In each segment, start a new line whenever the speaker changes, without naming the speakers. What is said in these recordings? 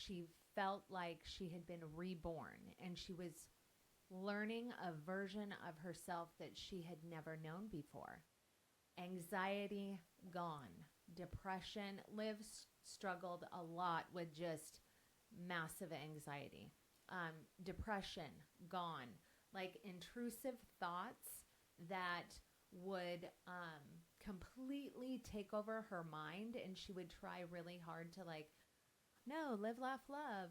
she felt like she had been reborn, and she was learning a version of herself that she had never known before. Anxiety gone. Depression. Liv struggled a lot with just massive anxiety. Depression gone. Like intrusive thoughts that would completely take over her mind, and she would try really hard to like, no, live, laugh, love,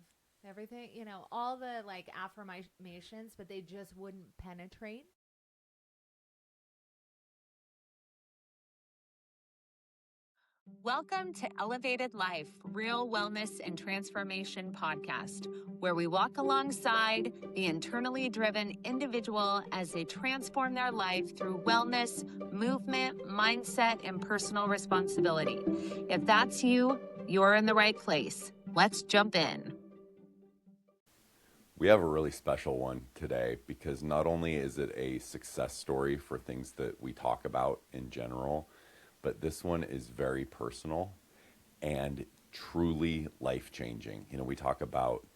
everything, all the like affirmations, but they just wouldn't penetrate.
Welcome to Elevated Life, Real Wellness and Transformation Podcast, where we walk alongside the internally driven individual as they transform their life through wellness, movement, mindset, and personal responsibility. If that's you, you're in the right place. Let's jump in.
We have a really special one today because not only is it a success story for things that we talk about in general, but this one is very personal and truly life-changing. We talk about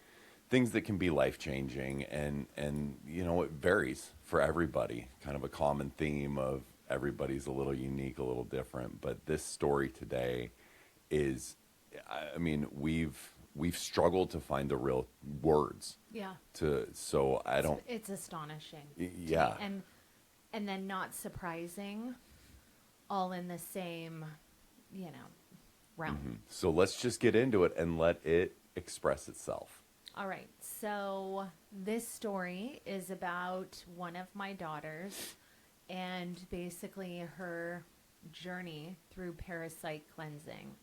things that can be life-changing and it varies for everybody. Kind of a common theme of everybody's a little unique, a little different. But this story today is, we've struggled to find the real words.
Yeah.
So I don't.
It's astonishing.
Yeah.
And then not surprising, all in the same, realm.
Mm-hmm. So let's just get into it and let it express itself.
All right. So this story is about one of my daughters and basically her journey through parasite cleansing.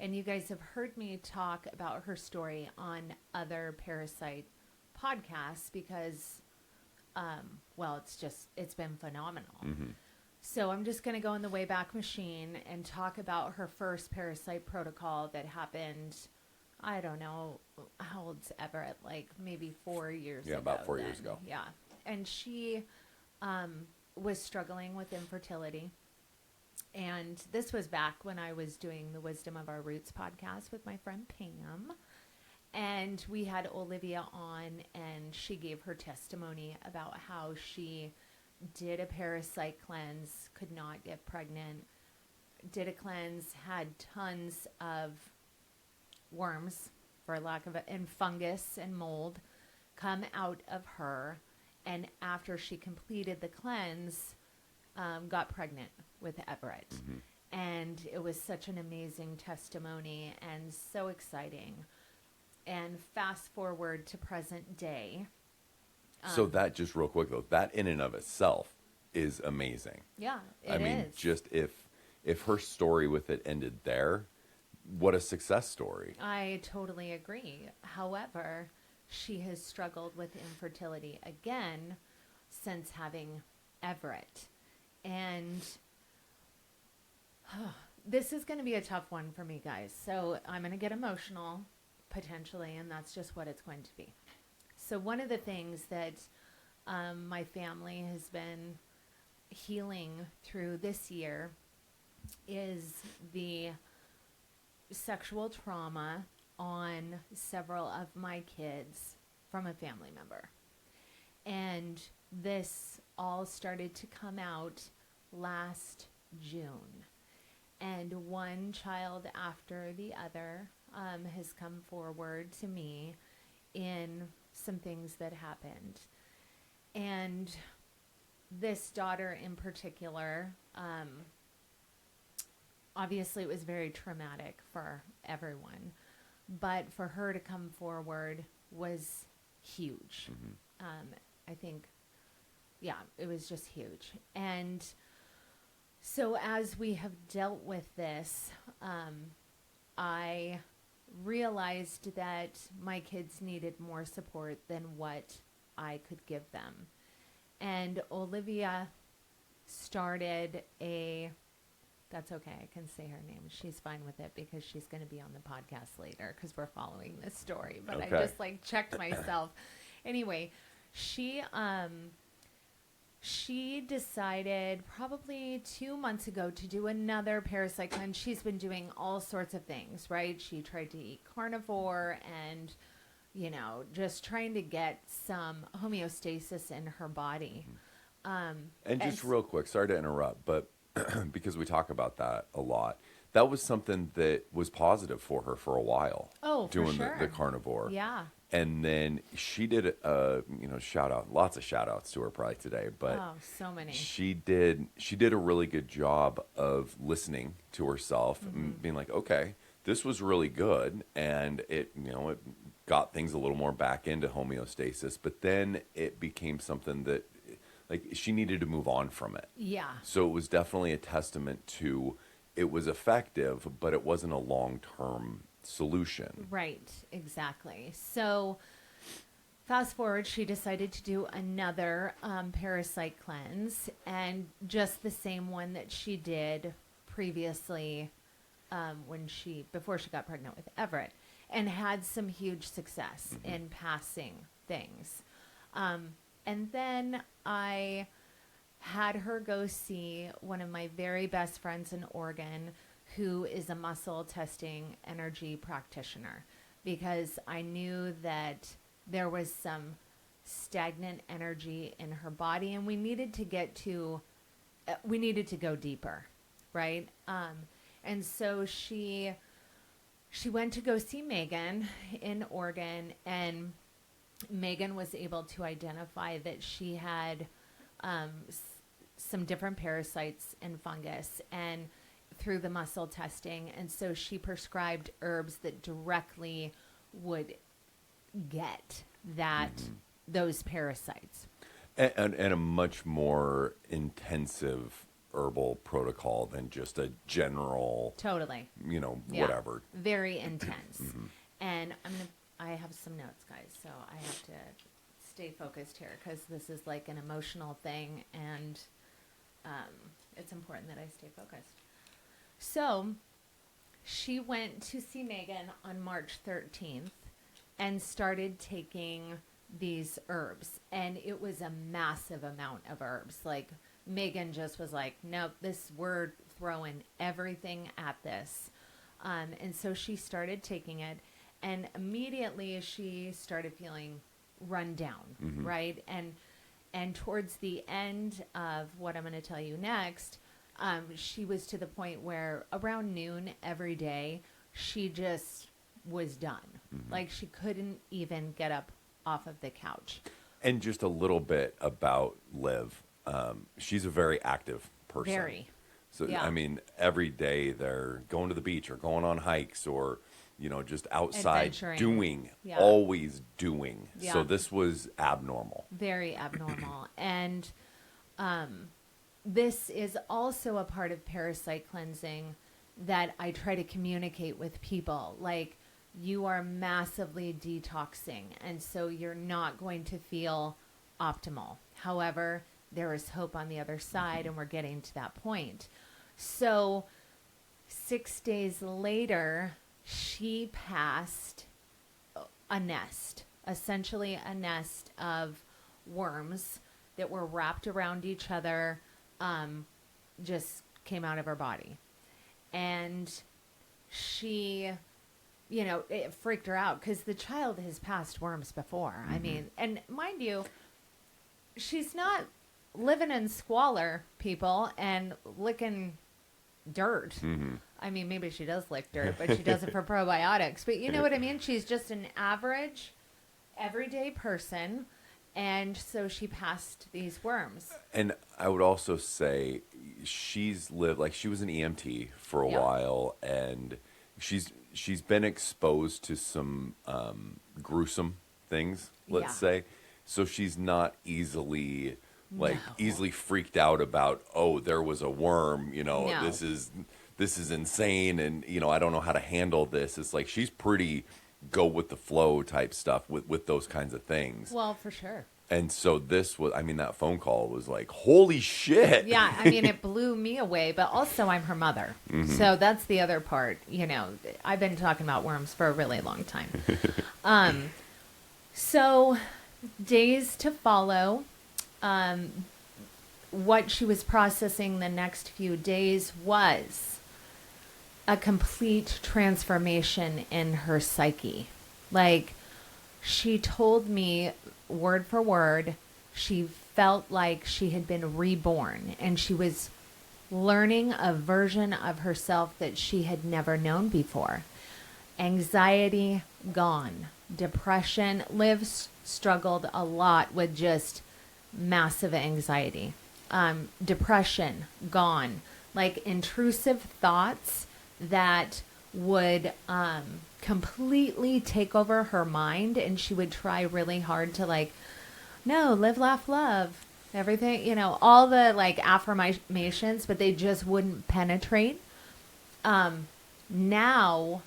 And you guys have heard me talk about her story on other parasite podcasts because, it's been phenomenal.
Mm-hmm.
So I'm just going to go in the Wayback Machine and talk about her first parasite protocol that happened, I don't know, how old's Everett? Like maybe 4 years ago.
Yeah, about 4 years ago.
Yeah. And she was struggling with infertility. And this was back when I was doing the Wisdom of Our Roots podcast with my friend Pam. And we had Olivia on, and she gave her testimony about how she did a parasite cleanse, could not get pregnant, did a cleanse, had tons of worms, for lack of it, and fungus and mold come out of her. And after she completed the cleanse, got pregnant with Everett. Mm-hmm. And it was such an amazing testimony and so exciting. And fast forward to present day.
So that, just real quick though, that in and of itself is amazing.
Yeah, it is.
Just if her story with it ended there, what a success story.
I totally agree. However, she has struggled with infertility again since having Everett. And this is going to be a tough one for me, guys. So I'm going to get emotional, potentially, and that's just what it's going to be. So one of the things that my family has been healing through this year is the sexual trauma on several of my kids from a family member. And this all started to come out last June. And one child after the other has come forward to me in some things that happened. And this daughter in particular, obviously it was very traumatic for everyone, but for her to come forward was huge. Mm-hmm. I think, it was just huge. And so as we have dealt with this, I realized that my kids needed more support than what I could give them. And Olivia started that's okay, I can say her name. She's fine with it because she's going to be on the podcast later because we're following this story. But okay. I just checked myself. Anyway, she she decided probably 2 months ago to do another parasite cleanse. She's been doing all sorts of things, right? She tried to eat carnivore and, just trying to get some homeostasis in her body.
And just real quick, sorry to interrupt, but because we talk about that a lot, that was something that was positive for her for a while.
Oh, for
doing
sure.
the carnivore.
Yeah.
And then she did shout out, lots of shout outs to her probably today, but
so many.
she did a really good job of listening to herself and being like, okay, this was really good, and it got things a little more back into homeostasis, but then it became something that like she needed to move on from it.
Yeah.
So it was definitely a testament to it was effective, but it wasn't a long-term solution.
Right, exactly. So fast forward, she decided to do another parasite cleanse, and just the same one that she did previously before she got pregnant with Everett, and had some huge success in passing things. And then I had her go see one of my very best friends in Oregon, who is a muscle testing energy practitioner, because I knew that there was some stagnant energy in her body, and we needed to go deeper, right? And so she went to go see Megan in Oregon, and Megan was able to identify that she had some different parasites and fungus, and through the muscle testing. And so she prescribed herbs that directly would get those parasites.
And a much more intensive herbal protocol than just a general,
Totally.
whatever.
Very intense. And I have some notes, guys, so I have to stay focused here, because this is like an emotional thing, and it's important that I stay focused. So she went to see Megan on March 13th and started taking these herbs, and it was a massive amount of herbs. Like, Megan just was like, nope, we're throwing everything at this. And so she started taking it, and immediately she started feeling run down, right? And towards the end of what I'm going to tell you next, she was to the point where around noon every day, she just was done. Like, she couldn't even get up off of the couch.
And just a little bit about Liv. She's a very active person.
Very.
So,
Yeah.
I mean, every day they're going to the beach or going on hikes or, just outside
Adventuring.
doing,
Yeah.
always doing.
Yeah.
So this was abnormal.
Very abnormal. And this is also a part of parasite cleansing that I try to communicate with people. Like, you are massively detoxing, and so you're not going to feel optimal. However, there is hope on the other side, and we're getting to that point. So 6 days later, she passed a nest, essentially a nest of worms that were wrapped around each other, just came out of her body. And she, it freaked her out, because the child has passed worms before. I mean, and mind you, she's not living in squalor, people, and licking dirt. I mean, maybe she does lick dirt, but she does it for probiotics. But you know what I mean? She's just an average, everyday person. And so she passed these worms.
And I would also say she's lived, like, she was an EMT for a while, and she's been exposed to some gruesome things, let's say. So she's not easily freaked out about, oh, there was a worm,
No.
this is insane, and I don't know how to handle this. It's like she's pretty go with the flow type stuff with those kinds of things.
Well, for sure.
And so this was, I mean, that phone call was like, holy shit.
Yeah, I mean, it blew me away, but also I'm her mother. So that's the other part. I've been talking about worms for a really long time. So days to follow, what she was processing the next few days was a complete transformation in her psyche. Like, she told me word for word, she felt like she had been reborn and she was learning a version of herself that she had never known before. Anxiety gone. Depression. Liv struggled a lot with just massive anxiety. Depression gone. Like intrusive thoughts that would completely take over her mind, and she would try really hard to like, no, live, laugh, love, everything, you know, all the like affirmations, but they just wouldn't penetrate. Now,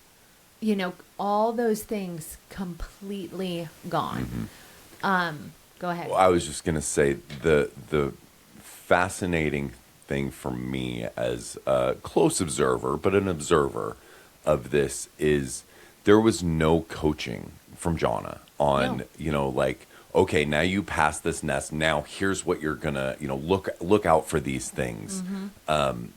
you know, all those things completely gone. Go ahead.
Well, I was just going to say the fascinating thing for me as a close observer, but an observer of this, is there was no coaching from Johnna on,
No.
you know, like, okay, now you passed this nest. Now here's what you're gonna, you know, look out for these things.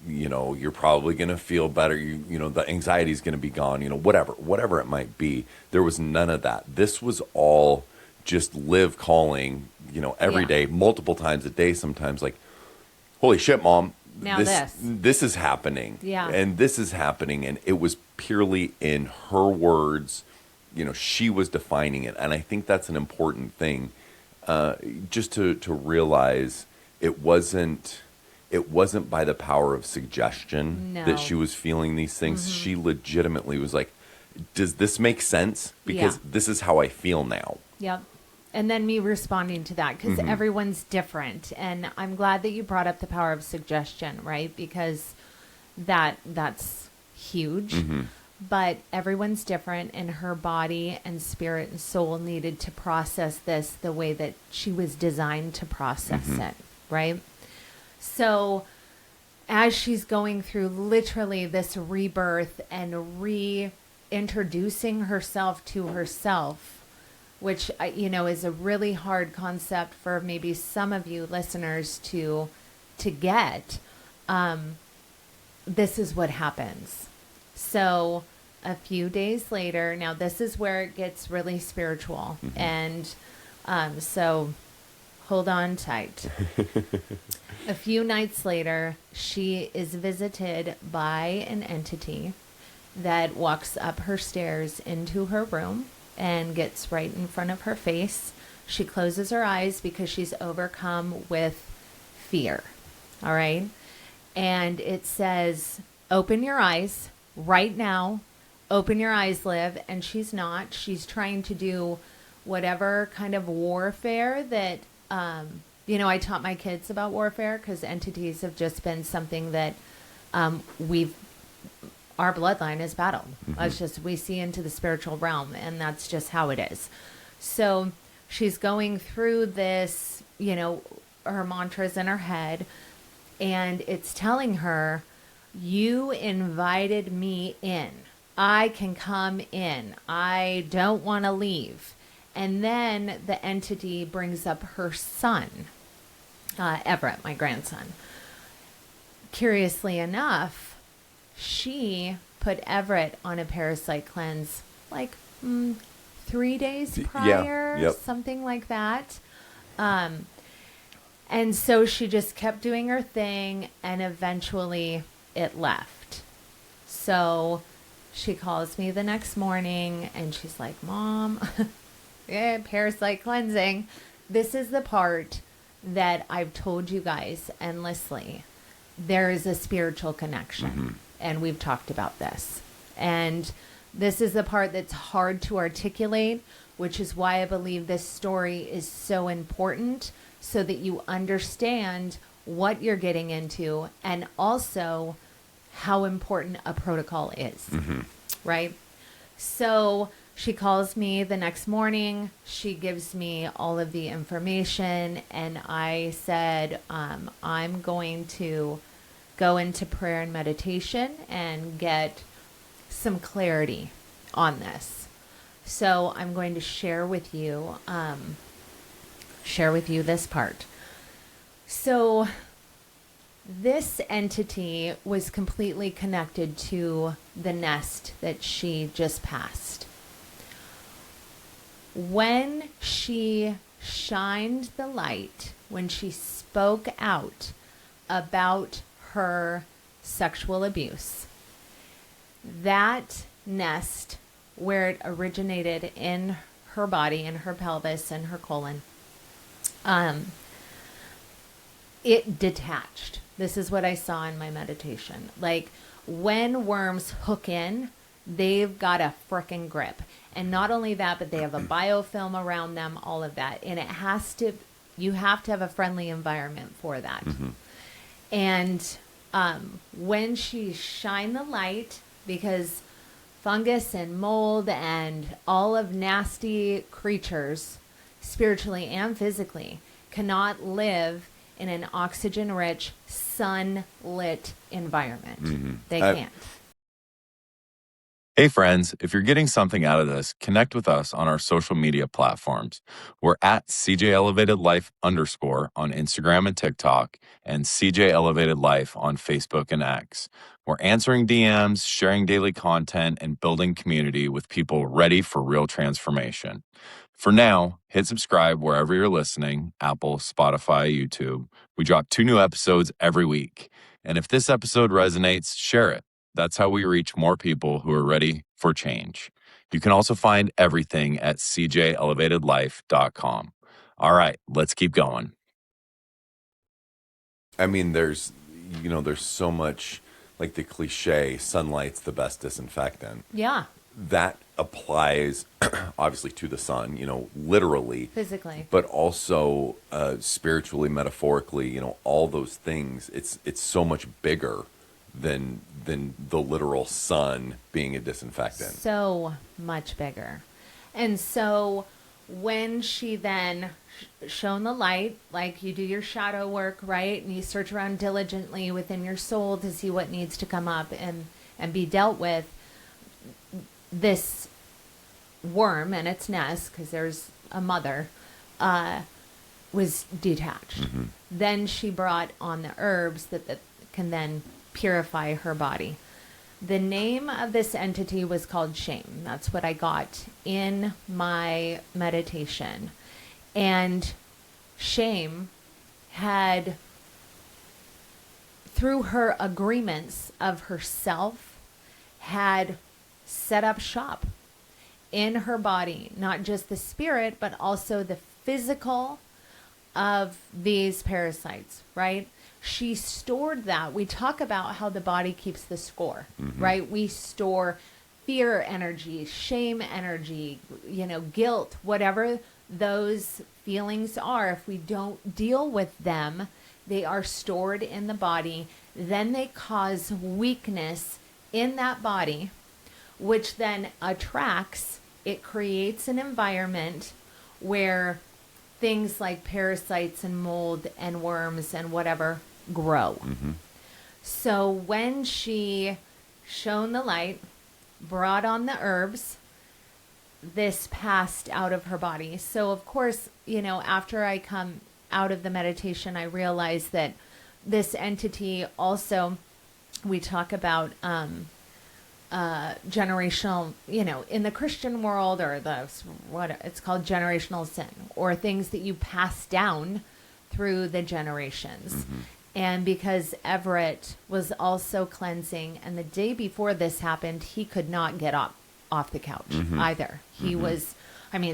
You know, you're probably gonna feel better. You know, the anxiety is gonna be gone. You know, whatever it might be. There was none of that. This was all just Liv calling, you know, every
Yeah.
day, multiple times a day. Sometimes like, holy shit, Mom.
Now
this is happening.
Yeah.
And this is happening. And it was purely in her words. You know, she was defining it. And I think that's an important thing, just to realize it wasn't by the power of suggestion
No.
that she was feeling these things. She legitimately was like, does this make sense? Because this is how I feel now.
Yep. And then me responding to that, because everyone's different. And I'm glad that you brought up the power of suggestion, right? Because that's huge. But everyone's different, and her body and spirit and soul needed to process this the way that she was designed to process it, right? So as she's going through literally this rebirth and reintroducing herself to herself, which, you know, is a really hard concept for maybe some of you listeners to get, this is what happens. So a few days later, now this is where it gets really spiritual. And so hold on tight. A few nights later, she is visited by an entity that walks up her stairs into her room and gets right in front of her face. She closes her eyes because she's overcome with fear. All right. And it says, open your eyes right now. Open your eyes, Liv. And she's not. She's trying to do whatever kind of warfare that, you know, I taught my kids about warfare because entities have just been something that our bloodline is battled. That's just, we see into the spiritual realm, and that's just how it is. So she's going through this, you know, her mantras in her head, and it's telling her, you invited me in. I can come in. I don't want to leave. And then the entity brings up her son, Everett, my grandson. Curiously enough, she put Everett on a parasite cleanse like 3 days prior,
Yep.
something like that. And so she just kept doing her thing, and eventually it left. So she calls me the next morning and she's like, Mom, yeah, parasite cleansing. This is the part that I've told you guys endlessly. There is a spiritual connection, and we've talked about this. And this is the part that's hard to articulate, which is why I believe this story is so important, so that you understand what you're getting into and also how important a protocol is, right? So she calls me the next morning. She gives me all of the information, and I said, I'm going to go into prayer and meditation and get some clarity on this. So I'm going to share with you this part. So this entity was completely connected to the nest that she just passed. When she shined the light, when she spoke out about her sexual abuse, that nest, where it originated in her body, in her pelvis and her colon, it detached. This is what I saw in my meditation. Like, when worms hook in, they've got a frickin' grip. And not only that, but they have a biofilm around them, all of that. And you have to have a friendly environment for that. And when she shined the light, because fungus and mold and all of nasty creatures, spiritually and physically, cannot live in an oxygen-rich, sunlit environment. They can't.
Hey friends, if you're getting something out of this, connect with us on our social media platforms. We're at CJ Elevated Life _ on Instagram and TikTok, and CJ Elevated Life on Facebook and X. We're answering DMs, sharing daily content, and building community with people ready for real transformation. For now, hit subscribe wherever you're listening, Apple, Spotify, YouTube. We drop 2 new episodes every week. And if this episode resonates, share it. That's how we reach more people who are ready for change. You can also find everything at cjelevatedlife.com. All right, let's keep going.
I mean, there's so much, like the cliche, sunlight's the best disinfectant.
Yeah,
That applies obviously to the sun, literally,
physically.
but also spiritually, metaphorically, all those things. It's so much bigger than the literal sun being a disinfectant.
So much bigger. And so when she then shone the light, like you do your shadow work, right? And you search around diligently within your soul to see what needs to come up and be dealt with. This worm and its nest, because there's a mother, was detached. Then she brought on the herbs that can then purify her body. The name of this entity was called shame. That's what I got in my meditation. And shame had, through her agreements of herself, had set up shop in her body, not just the spirit, but also the physical of these parasites, right? She stored that. We talk about how the body keeps the score, right? We store fear energy, shame energy, guilt, whatever those feelings are. If we don't deal with them, they are stored in the body. Then they cause weakness in that body, which then attracts, it creates an environment where things like parasites and mold and worms and whatever grow. So when she shone the light, brought on the herbs, this passed out of her body. So of course, after I come out of the meditation, I realized that this entity also, we talk about generational, in the Christian world, or what it's called, generational sin, or things that you pass down through the generations. And because Everett was also cleansing, and the day before this happened, he could not get off the couch either. He was,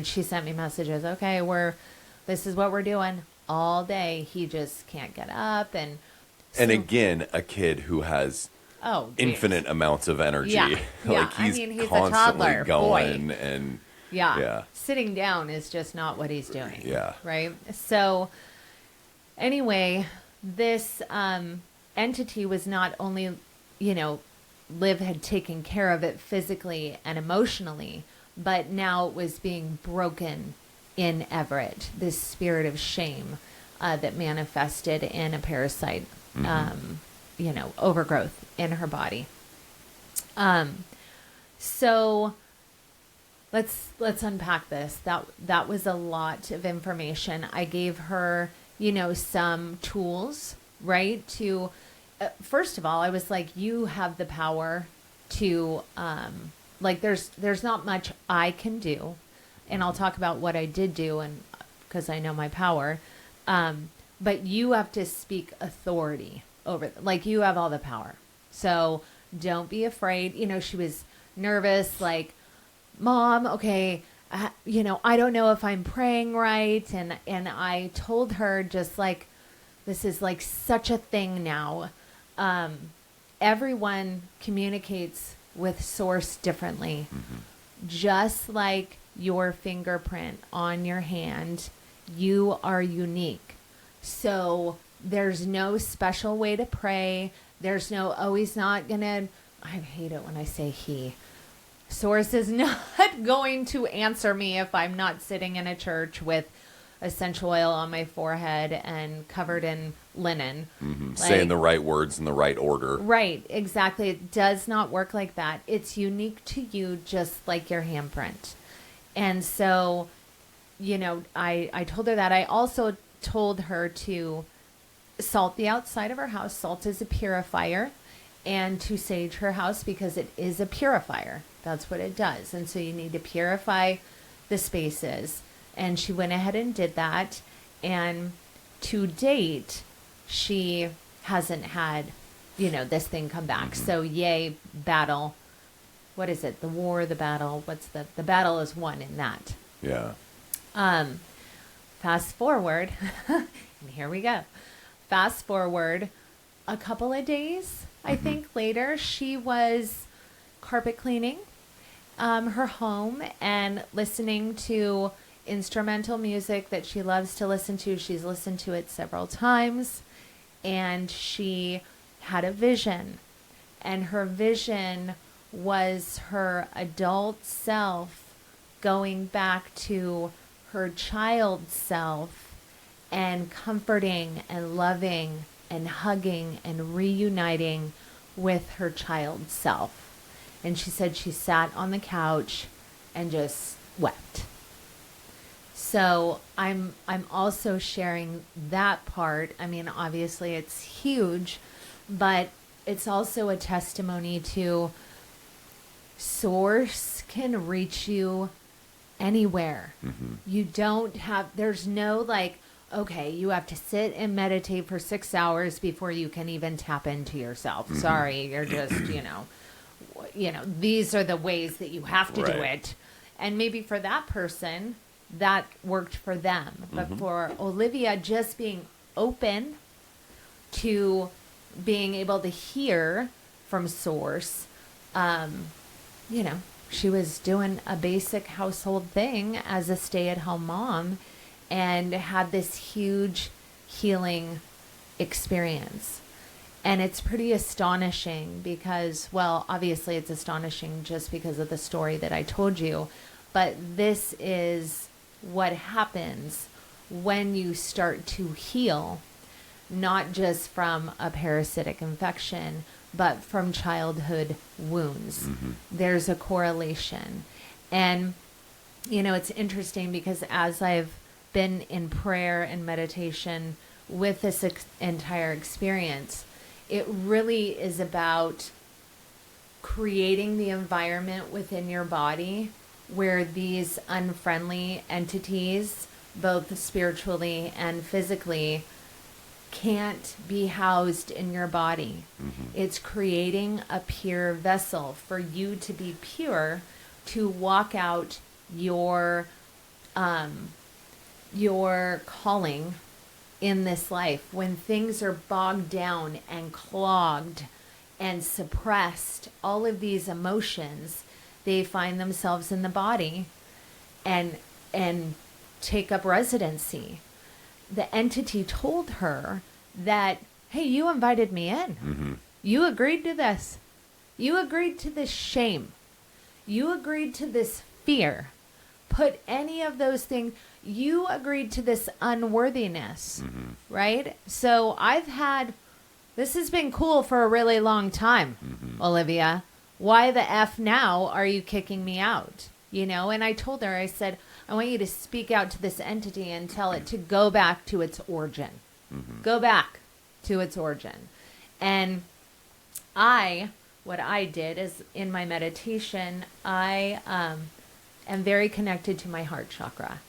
she sent me messages, okay, this is what we're doing all day. He just can't get up. And
again, a kid who has infinite amounts of energy.
Yeah.
Like he's
a
constantly
toddler,
going
boy.
and
yeah. Sitting down is just not what he's doing.
Yeah.
Right. So anyway, this entity was not only, Liv had taken care of it physically and emotionally, but now it was being broken in Everett, this spirit of shame that manifested in a parasite, overgrowth in her body. So let's unpack this. That was a lot of information. I gave her, some tools right? To, first of all, I was like, you have the power to, like, there's not much I can do. And I'll talk about what I did do, and because I know my power. But you have to speak authority over, like, you have all the power. So don't be afraid. You know, she was nervous, like, Mom, okay, I don't know if I'm praying right. And I told her, just like, this is like such a thing now. Everyone communicates with source differently. Just like your fingerprint on your hand, you are unique. So there's no special way to pray. There's no, oh, he's not going to, I hate it when I say he. Source is not going to answer me if I'm not sitting in a church with essential oil on my forehead and covered in linen.
Like, saying the right words in the right order. Right,
exactly. It does not work like that. It's unique to you, just like your handprint. And so, I told her that. I also told her to salt the outside of her house. Salt is a purifier. And to sage her house, because it is a purifier. That's what it does. And so you need to purify the spaces. And she went ahead and did that. And to date, she hasn't had, this thing come back. So yay, battle. What is it? The war, the battle. What's the battle is won in that.
Yeah.
Fast forward. And here we go. Fast forward a couple of days, I think later, she was carpet cleaning her home and listening to instrumental music that she loves to listen to. She's listened to it several times, and she had a vision. And her vision was her adult self going back to her child self and comforting and loving and hugging and reuniting with her child self. And she said she sat on the couch and just wept. So I'm also sharing that part. I mean, obviously it's huge, but it's also a testimony to source can reach you anywhere. You don't have, there's no like, okay, you have to sit and meditate for 6 hours before you can even tap into yourself. Sorry, you're just, these are the ways that you have to do it. And maybe for that person, that worked for them. But for Olivia, just being open to being able to hear from source, she was doing a basic household thing as a stay-at-home mom and had this huge healing experience. And it's pretty astonishing because, well, obviously it's astonishing just because of the story that I told you, but this is what happens when you start to heal, not just from a parasitic infection, but from childhood wounds. There's a correlation. And, it's interesting because as I've been in prayer and meditation with this entire experience, it really is about creating the environment within your body where these unfriendly entities, both spiritually and physically, can't be housed in your body. It's creating a pure vessel for you to be pure, to walk out your calling in this life. When things are bogged down and clogged and suppressed, all of these emotions, they find themselves in the body and take up residency. The entity told her that, hey, you invited me in. You agreed to this. You agreed to this shame. You agreed to this fear. Put any of those things, you agreed to this unworthiness, right? So this has been cool for a really long time, Olivia. Why the F now are you kicking me out? And I told her, I said, I want you to speak out to this entity and tell it to go back to its origin. Go back. to its origin. And what I did is in my meditation, I am very connected to my heart chakra.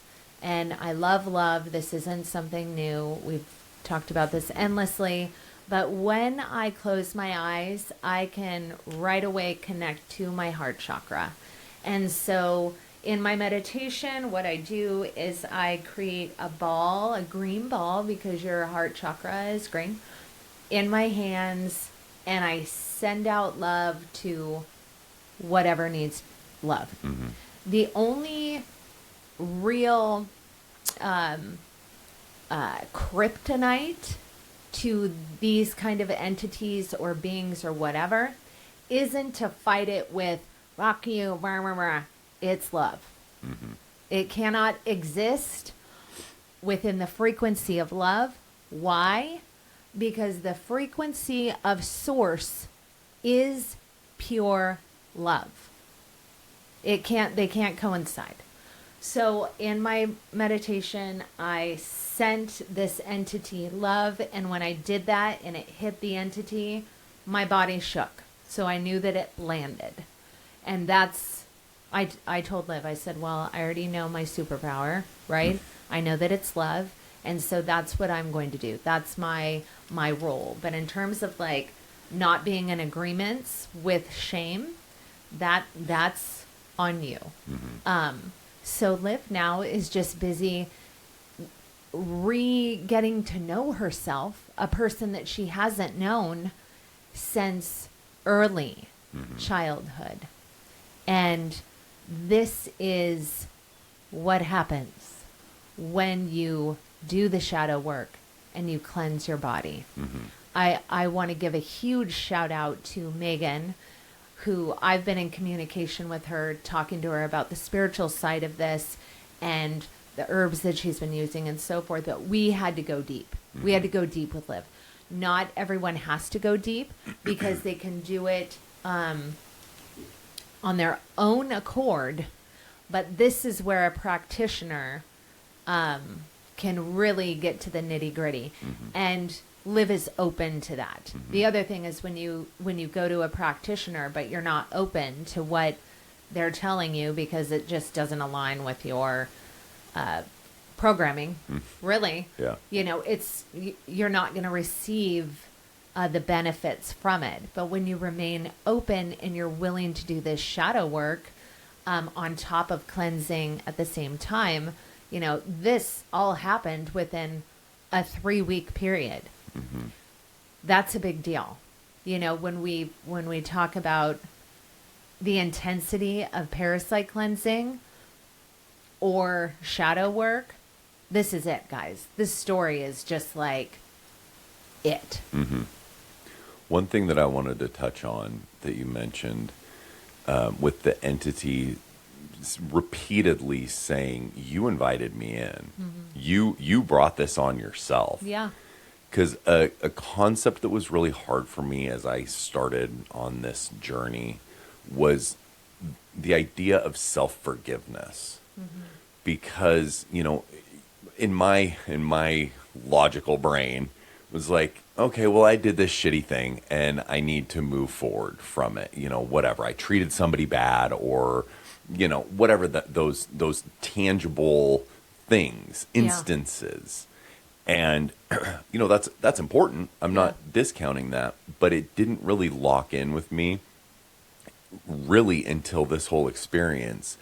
And I love love. This isn't something new. We've talked about this endlessly. But when I close my eyes, I can right away connect to my heart chakra. And so in my meditation, what I do is I create a ball, a green ball, because your heart chakra is green, in my hands, and I send out love to whatever needs love.
Mm-hmm.
The only real kryptonite to these kind of entities or beings or whatever isn't to fight it with rock you, rah, rah, rah. It's love.
Mm-hmm.
It cannot exist within the frequency of love. Why? Because the frequency of source is pure love. They can't coincide. So in my meditation, I sent this entity love, and when I did that and it hit the entity, my body shook. So I knew that it landed. And I told Liv, I said, well, I already know my superpower, right? I know that it's love. And so that's what I'm going to do. That's my role. But in terms of like not being in agreements with shame, that's on you.
Mm-hmm.
So Liv now is just busy getting to know herself, a person that she hasn't known since early childhood. And this is what happens when you do the shadow work and you cleanse your body.
Mm-hmm.
I want to give a huge shout out to Megan, who I've been in communication with her, talking to her about the spiritual side of this and the herbs that she's been using and so forth. But we had to go deep. Mm-hmm. We had to go deep with Liv. Not everyone has to go deep because they can do it on their own accord. But this is where a practitioner can really get to the nitty gritty. Mm-hmm. And Liv is open to that. Mm-hmm. The other thing is when you go to a practitioner, but you're not open to what they're telling you because it just doesn't align with your programming, really.
Yeah.
You know, you're not going to receive the benefits from it. But when you remain open and you're willing to do this shadow work on top of cleansing at the same time, you know, this all happened within a 3-week period.
Mm-hmm.
That's a big deal. You know, when we talk about the intensity of parasite cleansing or shadow work, this is it, guys. This story is just like it.
Mm-hmm. One thing that I wanted to touch on that you mentioned with the entity repeatedly saying, you invited me in. Mm-hmm. You brought this on yourself.
Yeah.
Because a concept that was really hard for me as I started on this journey was the idea of self-forgiveness. Mm-hmm. Because, you know, in my logical brain was like, okay, well, I did this shitty thing and I need to move forward from it. You know, whatever. I treated somebody bad or, you know, whatever those tangible things, instances. Yeah. And, you know, that's important. I'm not discounting that, but it didn't really lock in with me really until this whole experience.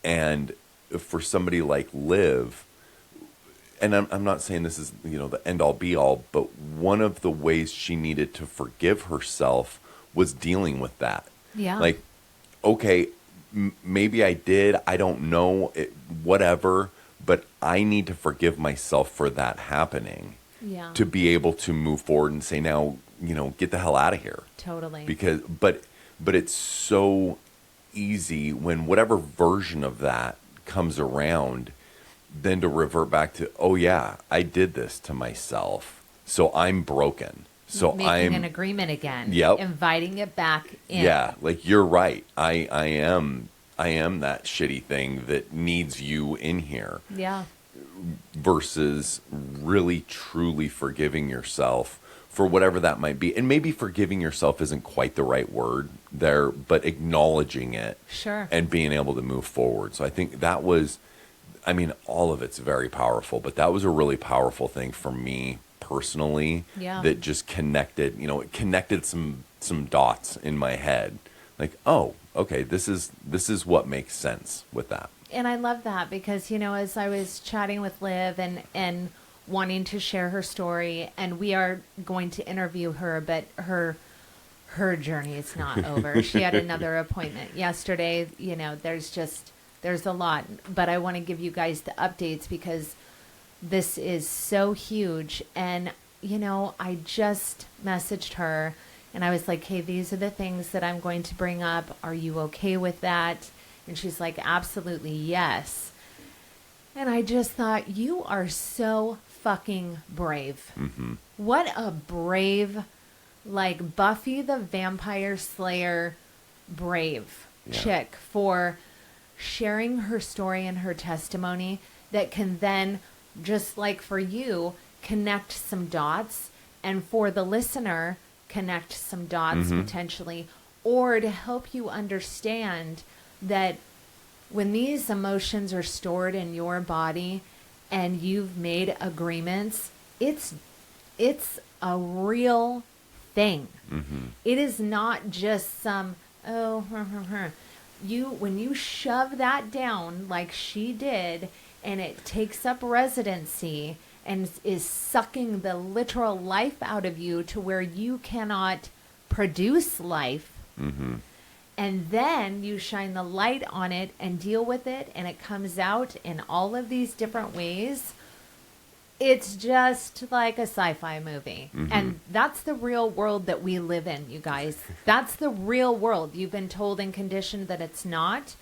And for somebody like Liv, and I'm not saying this is, you know, the end all be all, but one of the ways she needed to forgive herself was dealing with that.
Yeah.
Like, okay, maybe I did, I don't know, whatever, but I need to forgive myself for that happening.
Yeah.
To be able to move forward and say, now, you know, get the hell out of here.
Totally.
Because, but it's so easy when whatever version of that comes around, then to revert back to, oh yeah, I did this to myself, so I'm broken. So
making an agreement again.
Yep.
Inviting it back in.
Yeah, like you're right. I am that shitty thing that needs you in here.
Yeah.
Versus really truly forgiving yourself for whatever that might be. And maybe forgiving yourself isn't quite the right word there, but acknowledging it
Sure.
and being able to move forward. So I think that was, I mean, all of it's very powerful, but that was a really powerful thing for me personally.
Yeah.
That just connected, it connected some dots in my head. Like, oh, okay, this is what makes sense with that.
And I love that because, as I was chatting with Liv and wanting to share her story, and we are going to interview her, but her journey is not over. She had another appointment yesterday. There's a lot, but I want to give you guys the updates because this is so huge. And, I just messaged her and I was like, hey, these are the things that I'm going to bring up. Are you okay with that? And she's like, absolutely, yes. And I just thought, you are so fucking brave.
Mm-hmm.
What a brave, like Buffy the Vampire Slayer brave chick for sharing her story and her testimony that can then, just like for you, connect some dots, and for the listener, connect some dots potentially, or to help you understand that when these emotions are stored in your body and you've made agreements, it's a real thing.
Mm-hmm.
It is not just some, when you shove that down like she did, and it takes up residency and is sucking the literal life out of you to where you cannot produce life.
Mm-hmm.
And then you shine the light on it and deal with it, and it comes out in all of these different ways. It's just like a sci-fi movie.
Mm-hmm.
And that's the real world that we live in, you guys. That's the real world. You've been told and conditioned that it's not,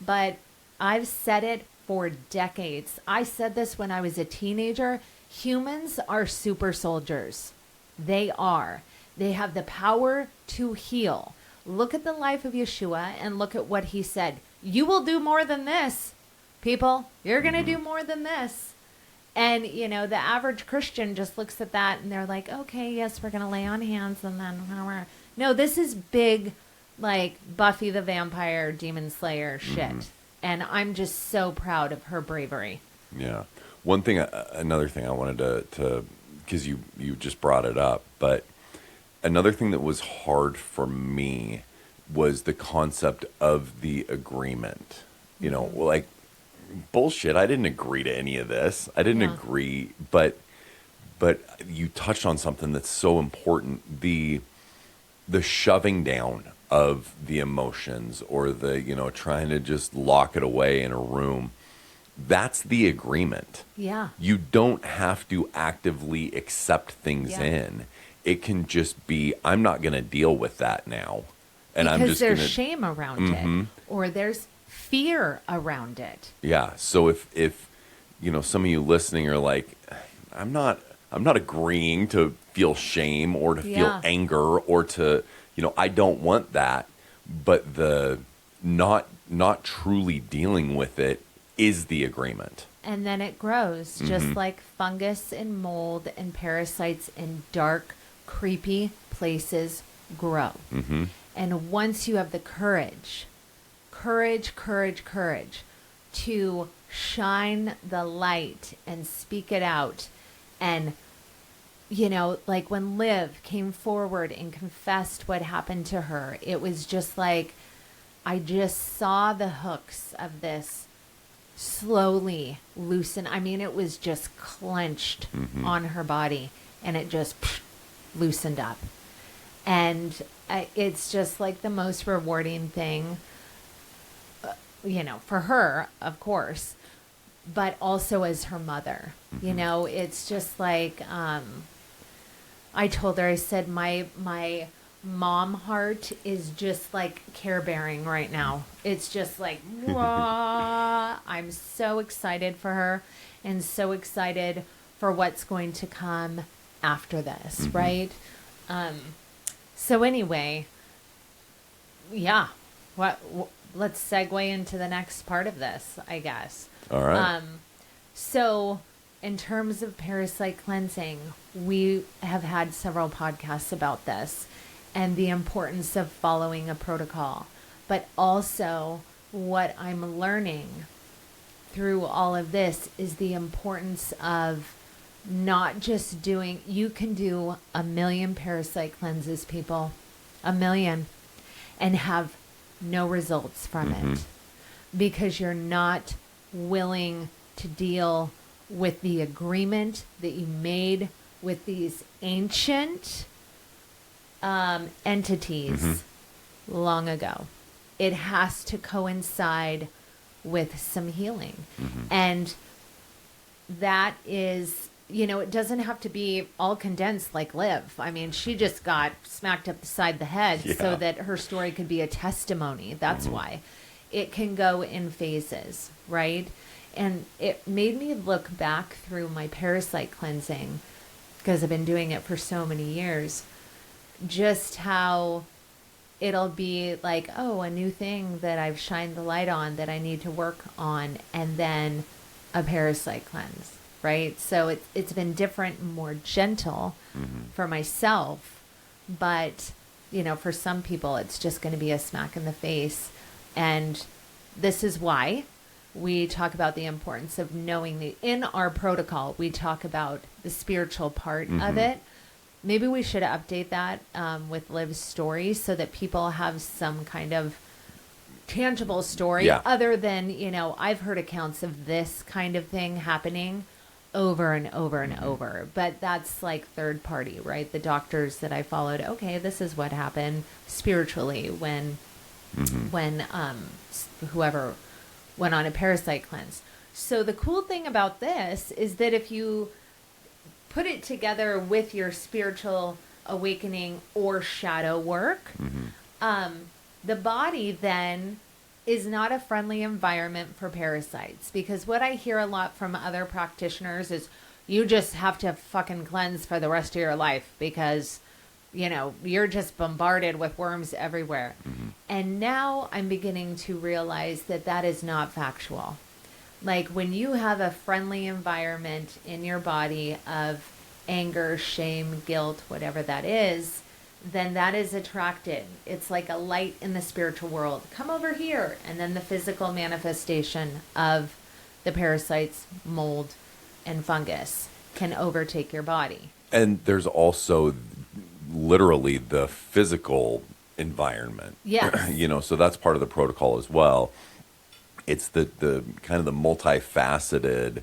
but I've said it for decades. I said this when I was a teenager. Humans are super soldiers. They are. They have the power to heal. Look at the life of Yeshua and look at what he said. You will do more than this, people. You're going to do more than this. And, the average Christian just looks at that and they're like, okay, yes, we're going to lay on hands and then... No, this is big, like Buffy the Vampire Demon Slayer shit. And I'm just so proud of her bravery.
Yeah. Another thing I wanted to because you just brought it up, but another thing that was hard for me was the concept of the agreement. Like, bullshit, I didn't agree to any of this. I didn't agree, but you touched on something that's so important, the shoving down of the emotions, or the trying to just lock it away in a room. That's the agreement.
Yeah.
You don't have to actively accept things in. It can just be, I'm not going to deal with that now. And
because
I'm just
there's shame around it, or there's fear around it.
Yeah. So if some of you listening are like, I'm not agreeing to feel shame or to feel anger or to, I don't want that, but the not truly dealing with it is the agreement.
And then it grows, just like fungus and mold and parasites in dark, creepy places grow. And once you have the courage to shine the light and speak it out, and like when Liv came forward and confessed what happened to her, it was just like I just saw the hooks of this slowly loosen. I mean, it was just clenched on her body, and it just loosened up. And it's just like the most rewarding thing, for her, of course, but also as her mother. It's just like, I told her, I said, my mom heart is just like Care Bearing right now. It's just like, wah. I'm so excited for her and so excited for what's going to come after this, right? So anyway, let's segue into the next part of this, I guess.
All right.
in terms of parasite cleansing, we have had several podcasts about this and the importance of following a protocol. But also, what I'm learning through all of this is the importance of not just doing, you can do 1 million parasite cleanses, people, 1 million, and have no results from it because you're not willing to deal with the agreement that you made with these ancient entities long ago. It has to coincide with some healing. And that is, it doesn't have to be all condensed like Liv. I mean, she just got smacked upside the head so that her story could be a testimony. That's why. It can go in phases, right? And it made me look back through my parasite cleansing, because I've been doing it for so many years, just how it'll be like, oh, a new thing that I've shined the light on that I need to work on, and then a parasite cleanse, right? So it's been different and more gentle for myself, but, for some people, it's just going to be a smack in the face. And this is why we talk about the importance of knowing in our protocol, we talk about the spiritual part of it. Maybe we should update that with Liv's story so that people have some kind of tangible story other than, I've heard accounts of this kind of thing happening over and over and over, but that's like third party, right? The doctors that I followed, okay, this is what happened spiritually when whoever went on a parasite cleanse. So the cool thing about this is that if you put it together with your spiritual awakening or shadow work, the body then is not a friendly environment for parasites. Because what I hear a lot from other practitioners is you just have to fucking cleanse for the rest of your life because, you're just bombarded with worms everywhere. And now I'm beginning to realize that that is not factual. Like when you have a friendly environment in your body of anger, shame, guilt, whatever that is, then that is attracted. It's like a light in the spiritual world. Come over here. And then the physical manifestation of the parasites, mold, and fungus can overtake your body.
And there's also literally the physical environment.
Yes.
So that's part of the protocol as well. It's the kind of the multifaceted,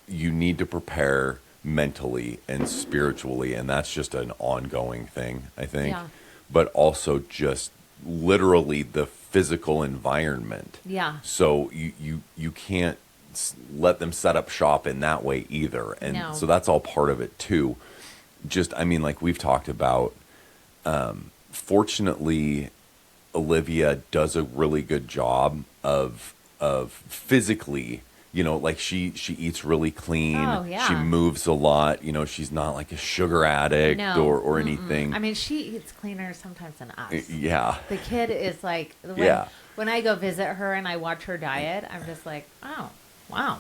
you need to prepare mentally and spiritually, and that's just an ongoing thing, I think.
Yeah.
But also just literally the physical environment.
Yeah.
So you can't let them set up shop in that way either. And
No.
so that's all part of it too. Just, like we've talked about, fortunately, Olivia does a really good job of physically, like she eats really clean.
Oh, yeah.
She moves a lot. She's not like a sugar addict or anything.
I mean, she eats cleaner sometimes than us.
Yeah.
The kid is like, when I go visit her and I watch her diet, I'm just like, oh, wow.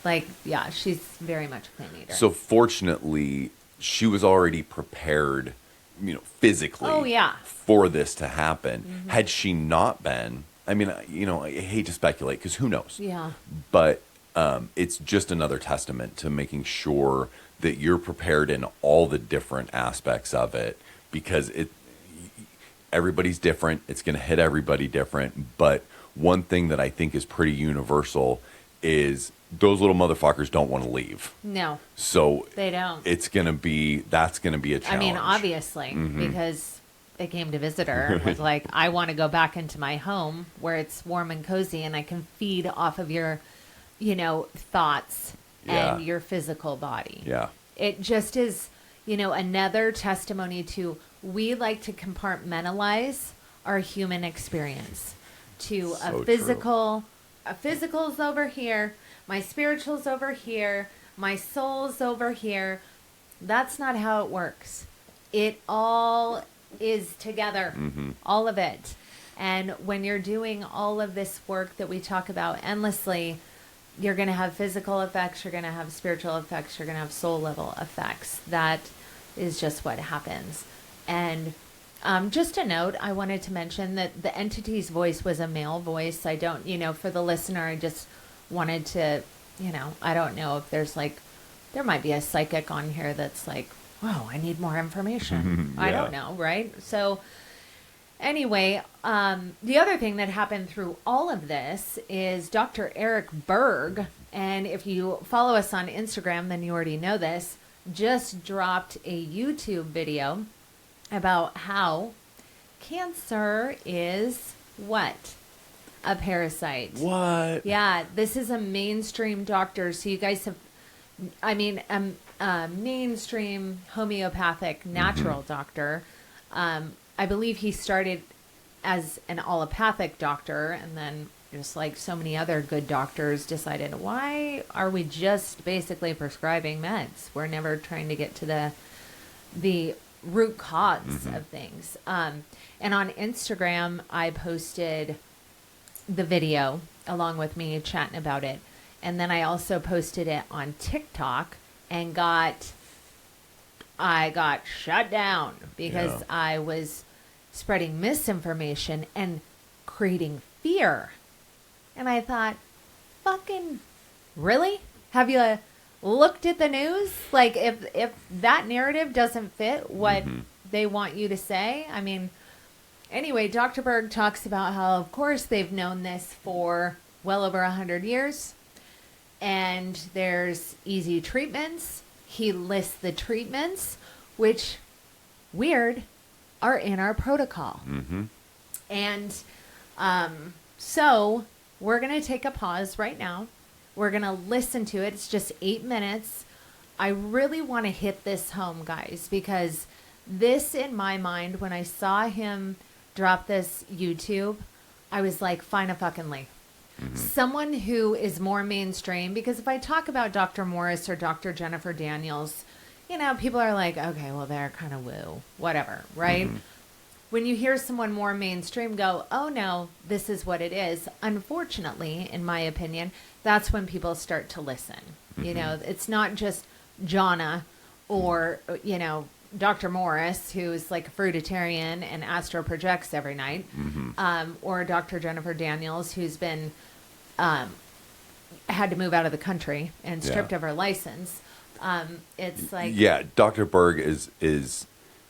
Like, yeah, she's very much a clean eater.
So fortunately, she was already prepared, physically for this to happen. Had she not been, I hate to speculate because who knows?
Yeah.
But it's just another testament to making sure that you're prepared in all the different aspects of it, because everybody's different. It's going to hit everybody different. But one thing that I think is pretty universal is those little motherfuckers don't want to leave.
No.
So
they don't.
That's going to be a challenge.
I mean, obviously, because they came to visit her and was like, I want to go back into my home where it's warm and cozy and I can feed off of your, thoughts and your physical body.
Yeah.
It just is, another testimony to, we like to compartmentalize our human experience to
So
a physical's over here, my spiritual's over here, my soul's over here. That's not how it works. It all is together, all of it. And when you're doing all of this work that we talk about endlessly, you're going to have physical effects, you're going to have spiritual effects, you're going to have soul level effects. That is just what happens. And just a note, I wanted to mention that the entity's voice was a male voice. I don't, for the listener, I just wanted to, I don't know if there's there might be a psychic on here that's like, whoa, I need more information.
Yeah.
I don't know, right? So anyway, the other thing that happened through all of this is Dr. Eric Berg, and if you follow us on Instagram, then you already know this, just dropped a YouTube video about how cancer is what? A parasite.
What?
Yeah, this is a mainstream doctor. So you guys have, mainstream homeopathic natural doctor. I believe he started as an allopathic doctor, and then just like so many other good doctors decided, why are we just basically prescribing meds? We're never trying to get to the root cause of things. And on Instagram, I posted the video along with me chatting about it. And then I also posted it on TikTok and I got shut down because I was spreading misinformation and creating fear. And I thought, fucking really? Have you looked at the news? Like if that narrative doesn't fit what they want you to say, anyway, Dr. Berg talks about how, of course, they've known this for well over 100 years. And there's easy treatments. He lists the treatments, which, weird, are in our protocol. And so we're going to take a pause right now. We're going to listen to it. It's just 8 minutes. I really want to hit this home, guys, because this, in my mind, when I saw him drop this YouTube, I was like, fine-a-fucking-ly. Someone who is more mainstream, because if I talk about Dr. Morris or Dr. Jennifer Daniels, people are like, okay, well, they're kind of woo, whatever, right? When you hear someone more mainstream go, oh no, this is what it is, unfortunately, in my opinion, that's when people start to listen. It's not just Johnnas or, Dr. Morris, who's like a fruitarian and astro projects every night, or Dr. Jennifer Daniels, who's been had to move out of the country and stripped of her license. It's like,
Dr. Berg is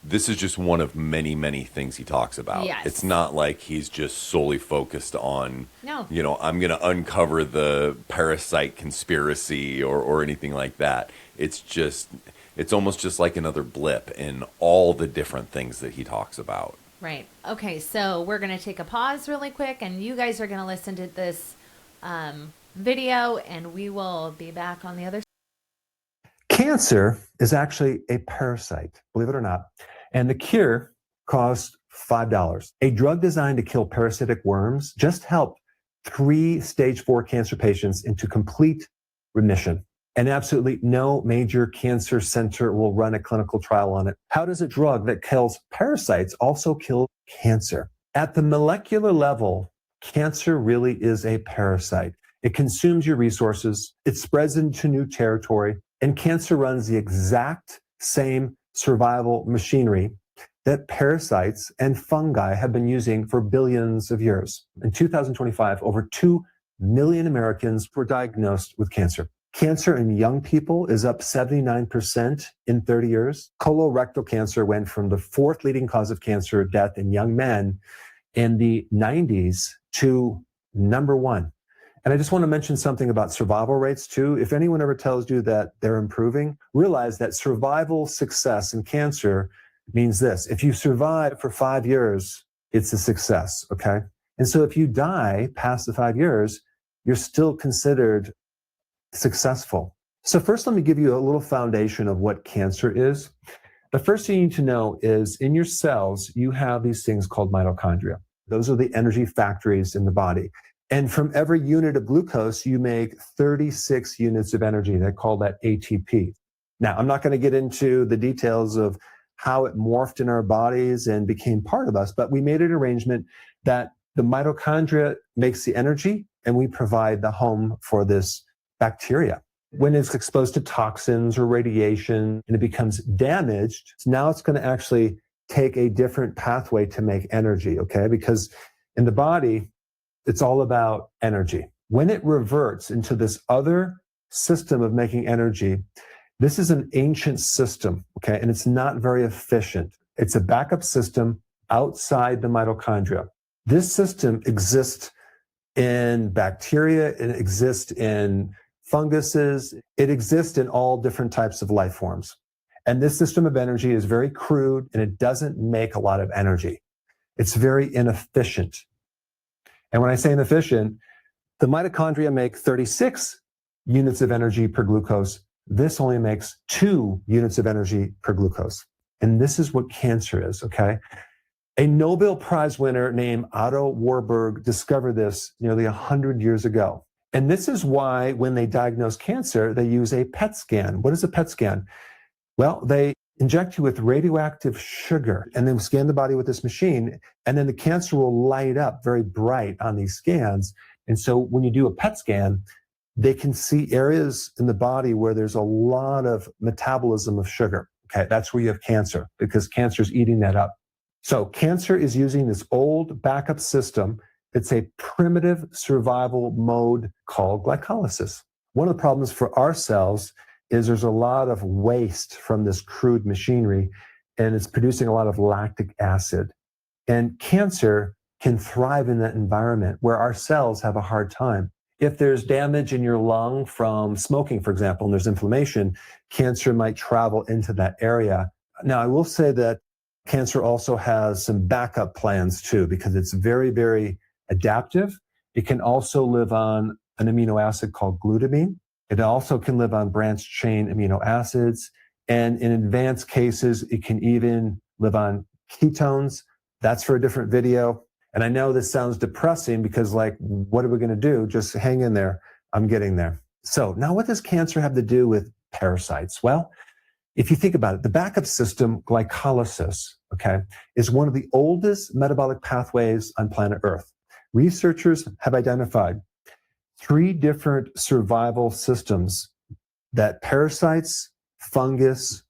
this is just one of many, many things he talks about.
Yes.
It's not like he's just solely focused on,
No.
I'm going to uncover the parasite conspiracy or anything like that. It's almost just like another blip in all the different things that he talks about.
right. Okay, so we're going to take a pause really quick, and you guys are going to listen to this video, and we will be back on the other side.
Cancer is actually a parasite, believe it or not, and the cure cost $5. A drug designed to kill parasitic worms just helped 3 stage 4 cancer patients into complete remission. And absolutely no major cancer center will run a clinical trial on it. How does a drug that kills parasites also kill cancer? At the molecular level, cancer really is a parasite. It consumes your resources, it spreads into new territory, and cancer runs the exact same survival machinery that parasites and fungi have been using for billions of years. In 2025, over 2 million Americans were diagnosed with cancer. Cancer in young people is up 79% in 30 years. Colorectal cancer went from the 4th leading cause of cancer death in young men in the 90s to number 1. And I just want to mention something about survival rates too. If anyone ever tells you that they're improving, realize that survival success in cancer means this. If you survive for 5 years, it's a success, okay? And so if you die past the 5 years, you're still considered successful. So first, let me give you a little foundation of what cancer is. The first thing you need to know is in your cells, you have these things called mitochondria. Those are the energy factories in the body. And from every unit of glucose, you make 36 units of energy. They call that ATP. Now, I'm not going to get into the details of how it morphed in our bodies and became part of us, but we made an arrangement that the mitochondria makes the energy and we provide the home for this bacteria. When it's exposed to toxins or radiation and it becomes damaged, now it's going to actually take a different pathway to make energy, okay? Because in the body, it's all about energy. When it reverts into this other system of making energy, this is an ancient system, okay? And it's not very efficient. It's a backup system outside the mitochondria. This system exists in bacteria, it exists in funguses, it exists in all different types of life forms. And this system of energy is very crude and it doesn't make a lot of energy. It's very inefficient. And when I say inefficient, the mitochondria make 36 units of energy per glucose. This only makes 2 units of energy per glucose. And this is what cancer is, okay? A Nobel Prize winner named Otto Warburg discovered this nearly 100 years ago. And this is why when they diagnose cancer, they use a PET scan. What is a PET scan? Well, they inject you with radioactive sugar and then scan the body with this machine. And then the cancer will light up very bright on these scans. And so when you do a PET scan, they can see areas in the body where there's a lot of metabolism of sugar. Okay, that's where you have cancer because cancer is eating that up. So cancer is using this old backup system. It's a primitive survival mode called glycolysis. One of the problems for our cells is there's a lot of waste from this crude machinery, and it's producing a lot of lactic acid. And cancer can thrive in that environment where our cells have a hard time. If there's damage in your lung from smoking, for example, and there's inflammation, cancer might travel into that area. Now, I will say that cancer also has some backup plans too, because it's very, very adaptive. It can also live on an amino acid called glutamine. It also can live on branched chain amino acids. And in advanced cases, it can even live on ketones. That's for a different video. And I know this sounds depressing because like, what are we going to do? Just hang in there. I'm getting there. So now what does cancer have to do with parasites? Well, if you think about it, the backup system, glycolysis, okay, is one of the oldest metabolic pathways on planet Earth. Researchers have identified 3 different survival systems that parasites, fungus,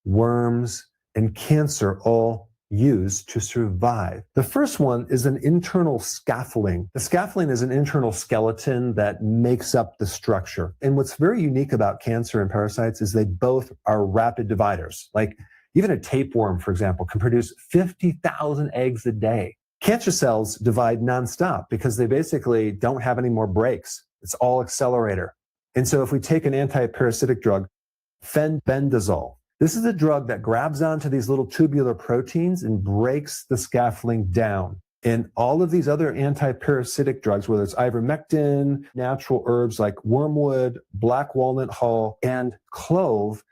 worms, and cancer all use to survive. The first one is an internal scaffolding. The scaffolding is an internal skeleton that makes up the structure. And what's very unique about cancer and parasites is they both are rapid dividers. Like even a tapeworm, for example, can produce 50,000 eggs a day. Cancer cells divide nonstop because they basically don't have any more breaks. It's all accelerator. And so if we take an anti-parasitic drug, fenbendazole, this is a drug that grabs onto these little tubular proteins and breaks the scaffolding down. And all of these other anti-parasitic drugs, whether it's ivermectin, natural herbs like wormwood, black walnut hull, and clove,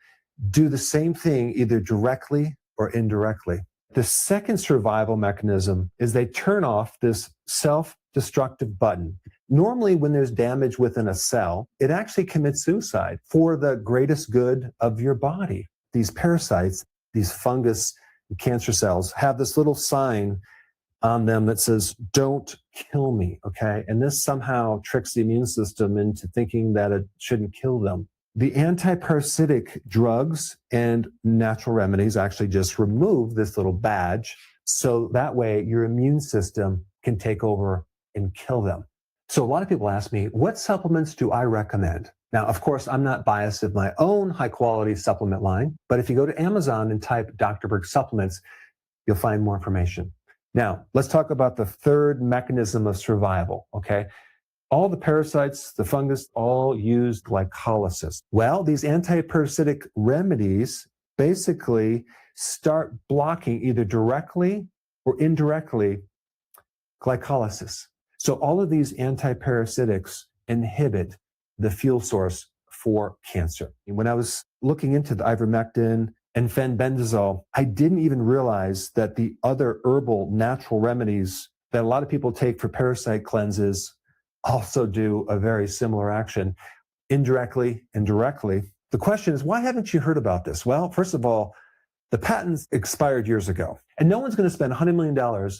do the same thing either directly or indirectly. The second survival mechanism is they turn off this self-destructive button. Normally, when there's damage within a cell, it actually commits suicide for the greatest good of your body. These parasites, these fungus and cancer cells have this little sign on them that says, "Don't kill me," okay? And this somehow tricks the immune system into thinking that it shouldn't kill them. The anti-parasitic drugs and natural remedies actually just remove this little badge so that way your immune system can take over and kill them. So a lot of people ask me, what supplements do I recommend? Now, of course, I'm not biased with my own high-quality supplement line, but if you go to Amazon and type Dr. Bergs supplements, you'll find more information. Now, let's talk about the third mechanism of survival, okay? All the parasites, the fungus, all use glycolysis. Well, these anti-parasitic remedies basically start blocking either directly or indirectly glycolysis. So all of these anti-parasitics inhibit the fuel source for cancer. When I was looking into the ivermectin and fenbendazole, I didn't even realize that the other herbal natural remedies that a lot of people take for parasite cleanses also do a very similar action, indirectly and directly. The question is, why haven't you heard about this? Well, first of all, the patents expired years ago, and no one's going to spend $100 million on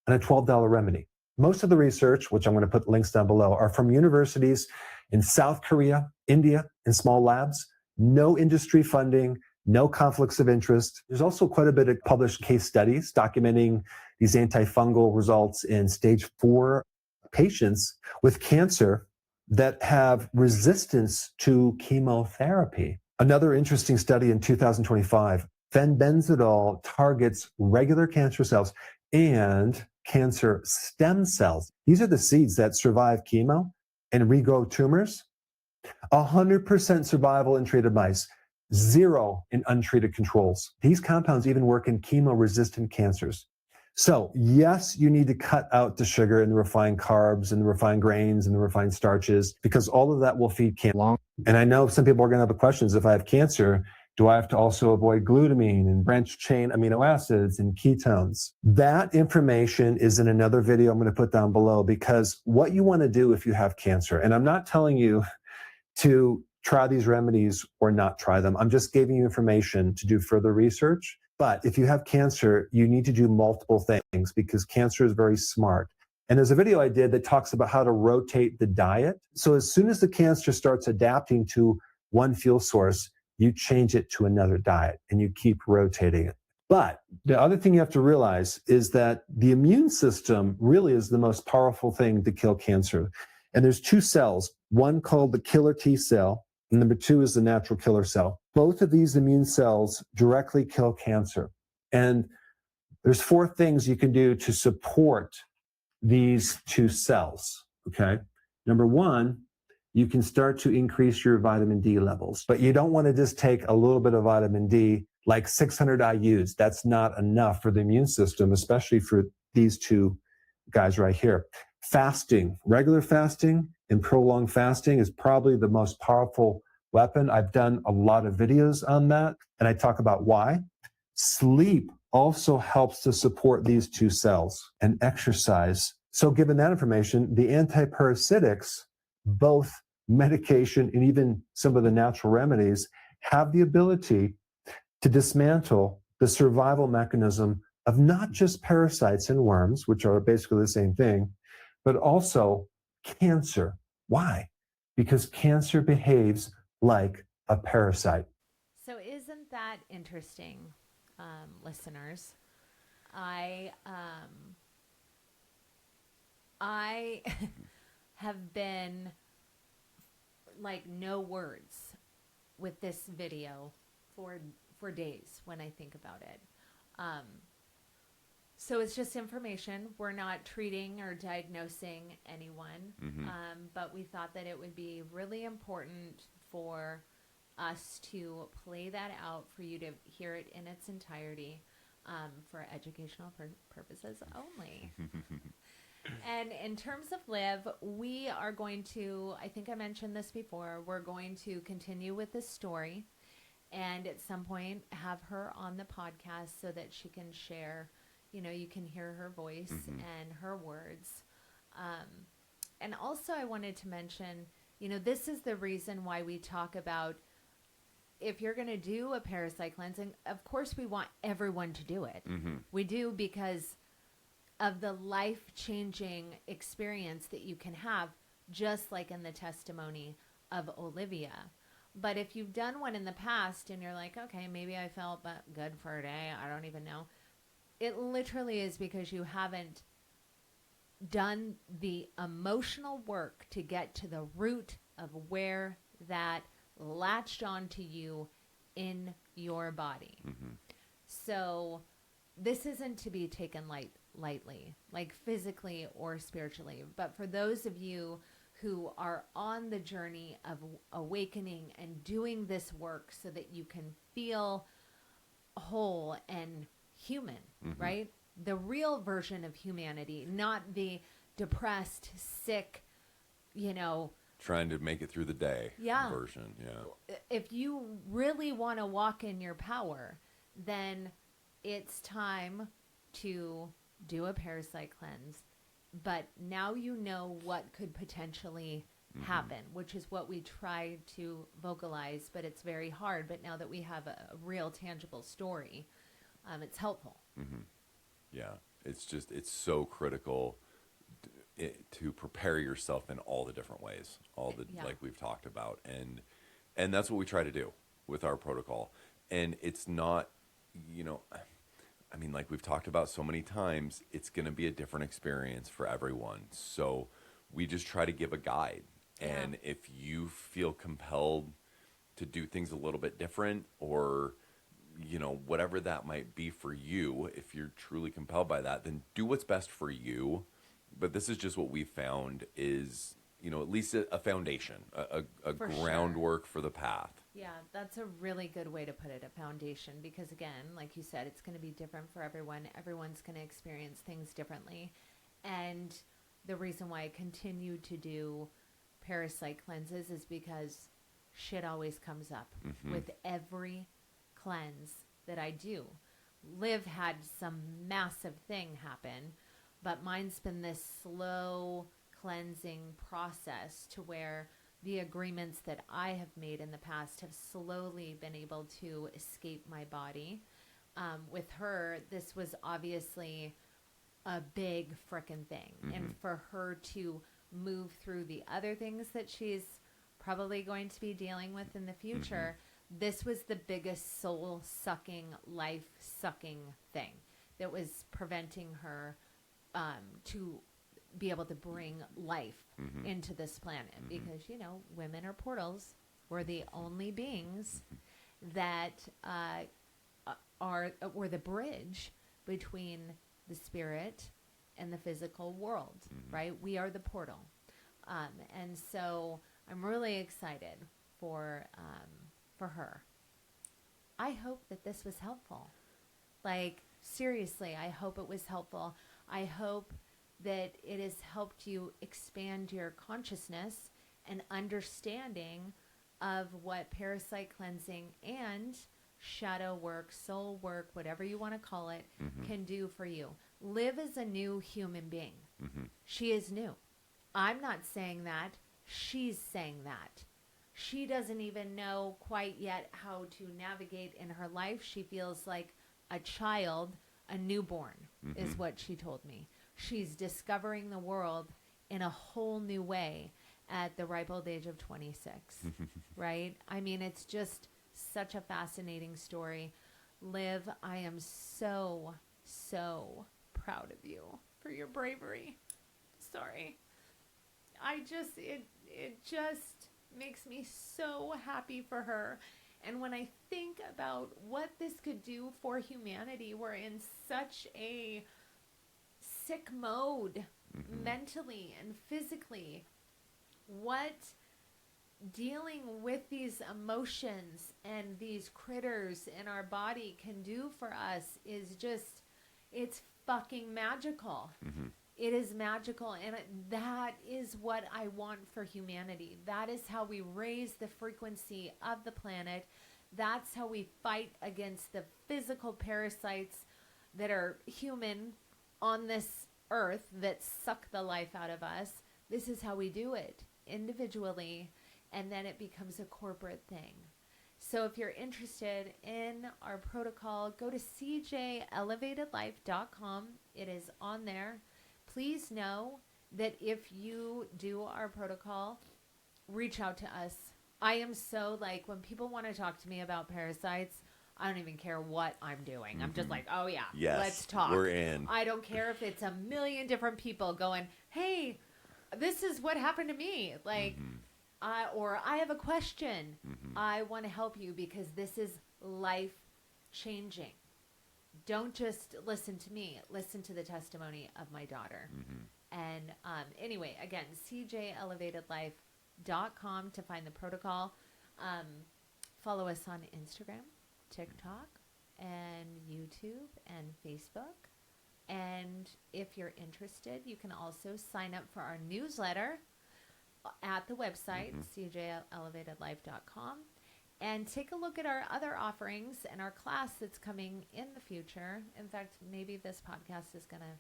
a $12 remedy. Most of the research, which I'm going to put links down below, are from universities in South Korea, India in small labs, no industry funding, no conflicts of interest. There's also quite a bit of published case studies documenting these antifungal results in stage 4 patients with cancer that have resistance to chemotherapy. Another interesting study in 2025, fenbenzidol targets regular cancer cells and cancer stem cells. These are the seeds that survive chemo and regrow tumors. 100% survival in treated mice, 0 in untreated controls. These compounds even work in chemo-resistant cancers. So yes, you need to cut out the sugar and the refined carbs and the refined grains and the refined starches, because all of that will feed cancer. And I know some people are going to have questions. If I have cancer, do I have to also avoid glutamine and branched chain amino acids and ketones? That information is in another video I'm going to put down below, because what you want to do if you have cancer, and I'm not telling you to try these remedies or not try them. I'm just giving you information to do further research. But if you have cancer, you need to do multiple things, because cancer is very smart. And there's a video I did that talks about how to rotate the diet. So as soon as the cancer starts adapting to one fuel source, you change it to another diet and you keep rotating it. But the other thing you have to realize is that the immune system really is the most powerful thing to kill cancer. And there's 2 cells, one called the killer T cell, and number 2 is the natural killer cell. Both of these immune cells directly kill cancer. And there's 4 things you can do to support these 2 cells, okay? Number 1, you can start to increase your vitamin D levels, but you don't want to just take a little bit of vitamin D, like 600 IUs. That's not enough for the immune system, especially for these 2 guys right here. Fasting, regular fasting and prolonged fasting is probably the most powerful weapon. I've done a lot of videos on that, and I talk about why. Sleep also helps to support these 2 cells, and exercise. So given that information, the antiparasitics, both medication and even some of the natural remedies, have the ability to dismantle the survival mechanism of not just parasites and worms, which are basically the same thing, but also cancer. Why? Because cancer behaves like a parasite.
So isn't that interesting, listeners? I have been like no words with this video for days when I think about it. So it's just information. We're not treating or diagnosing anyone, but we thought that it would be really important for us to play that out for you to hear it in its entirety, for educational purposes only. And in terms of Liv, we are going to, I think I mentioned this before, we're going to continue with this story and at some point have her on the podcast so that she can share, you can hear her voice and her words. And also I wanted to mention, this is the reason why we talk about if you're going to do a parasite cleansing, of course we want everyone to do it. We do, because of the life-changing experience that you can have, just like in the testimony of Olivia. But if you've done one in the past and you're like, okay, maybe I felt good for a day, I don't even know. It literally is because you haven't done the emotional work to get to the root of where that latched onto you in your body. So this isn't to be taken lightly, like physically or spiritually. But for those of you who are on the journey of awakening and doing this work so that you can feel whole and human, right? The real version of humanity, not the depressed, sick,
trying to make it through the day version. Yeah.
If you really want to walk in your power, then it's time to do a parasite cleanse. But now you know what could potentially happen, which is what we try to vocalize, but it's very hard. But now that we have a real tangible story, it's helpful.
Yeah. It's so critical to prepare yourself in all the different ways,
Yeah.
like we've talked about, and that's what we try to do with our protocol. And it's not, you know, I mean, like we've talked about so many times, it's going to be a different experience for everyone. So we just try to give a guide. And if you feel compelled to do things a little bit different, or, you know, whatever that might be for you, if you're truly compelled by that, then do what's best for you. But this is just what we found is, you know, at least a foundation, a
For
groundwork for the path.
Yeah, that's a really good way to put it, a foundation, because again, like you said, it's going to be different for everyone. Everyone's going to experience things differently. And the reason why I continue to do parasite cleanses is because shit always comes up with every cleanse that I do. Liv had some massive thing happen, but mine's been this slow cleansing process to where the agreements that I have made in the past have slowly been able to escape my body. With her, this was obviously a big frickin' thing. And for her to move through the other things that she's probably going to be dealing with in the future, this was the biggest soul-sucking, life-sucking thing that was preventing her to be able to bring life into this planet, because, you know, women are portals. We're the only beings that we're the bridge between the spirit and the physical world, right? We are the portal. And so I'm really excited for her. I hope that this was helpful. Like, seriously, I hope it was helpful. I hope that it has helped you expand your consciousness and understanding of what parasite cleansing and shadow work, soul work, whatever you want to call it, can do for you. Liv is a new human being. She is new. I'm not saying that. She's saying that. She doesn't even know quite yet how to navigate in her life. She feels like a child, a newborn, is what she told me. She's discovering the world in a whole new way at the ripe old age of 26, right? I mean, it's just such a fascinating story. Liv, I am so, so proud of you for your bravery. Sorry. It just makes me so happy for her. And when I think about what this could do for humanity, we're in such a sick mode mentally and physically. What dealing with these emotions and these critters in our body can do for us is just, it's fucking magical. It is magical, and that is what I want for humanity. That is how we raise the frequency of the planet. That's how we fight against the physical parasites that are human on this earth that suck the life out of us. This is how we do it individually, and then it becomes a corporate thing. So if you're interested in our protocol, go to cjelevatedlife.com. It is on there. Please know that if you do our protocol, reach out to us. I am so, like, when people want to talk to me about parasites, I don't even care what I'm doing. I'm just like, oh yeah,
Yes,
let's talk.
we're in.
I don't care if it's a million different people going, hey, this is what happened to me. Like, or I have a question. I want to help you because this is life changing. Don't just listen to me. Listen to the testimony of my daughter. And anyway, again, cjelevatedlife.com to find the protocol. Follow us on Instagram, TikTok, and YouTube and Facebook. And if you're interested, you can also sign up for our newsletter at the website, cjelevatedlife.com. And take a look at our other offerings and our class that's coming in the future. In fact, maybe this podcast is going to,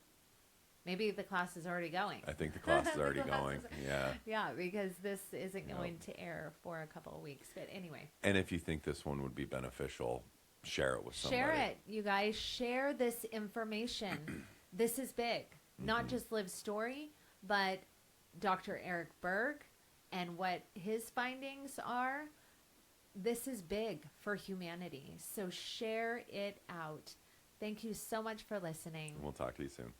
maybe the class is already going.
I think the class is already going. Yeah.
Yeah, because this isn't going to air for a couple of weeks. But anyway.
And if you think this one would be beneficial, share it with somebody.
Share it, you guys. Share this information. This is big. Not just Liv's story, but Dr. Eric Berg and what his findings are, this is big for humanity. So share it out. Thank you so much for listening.
We'll talk to you soon.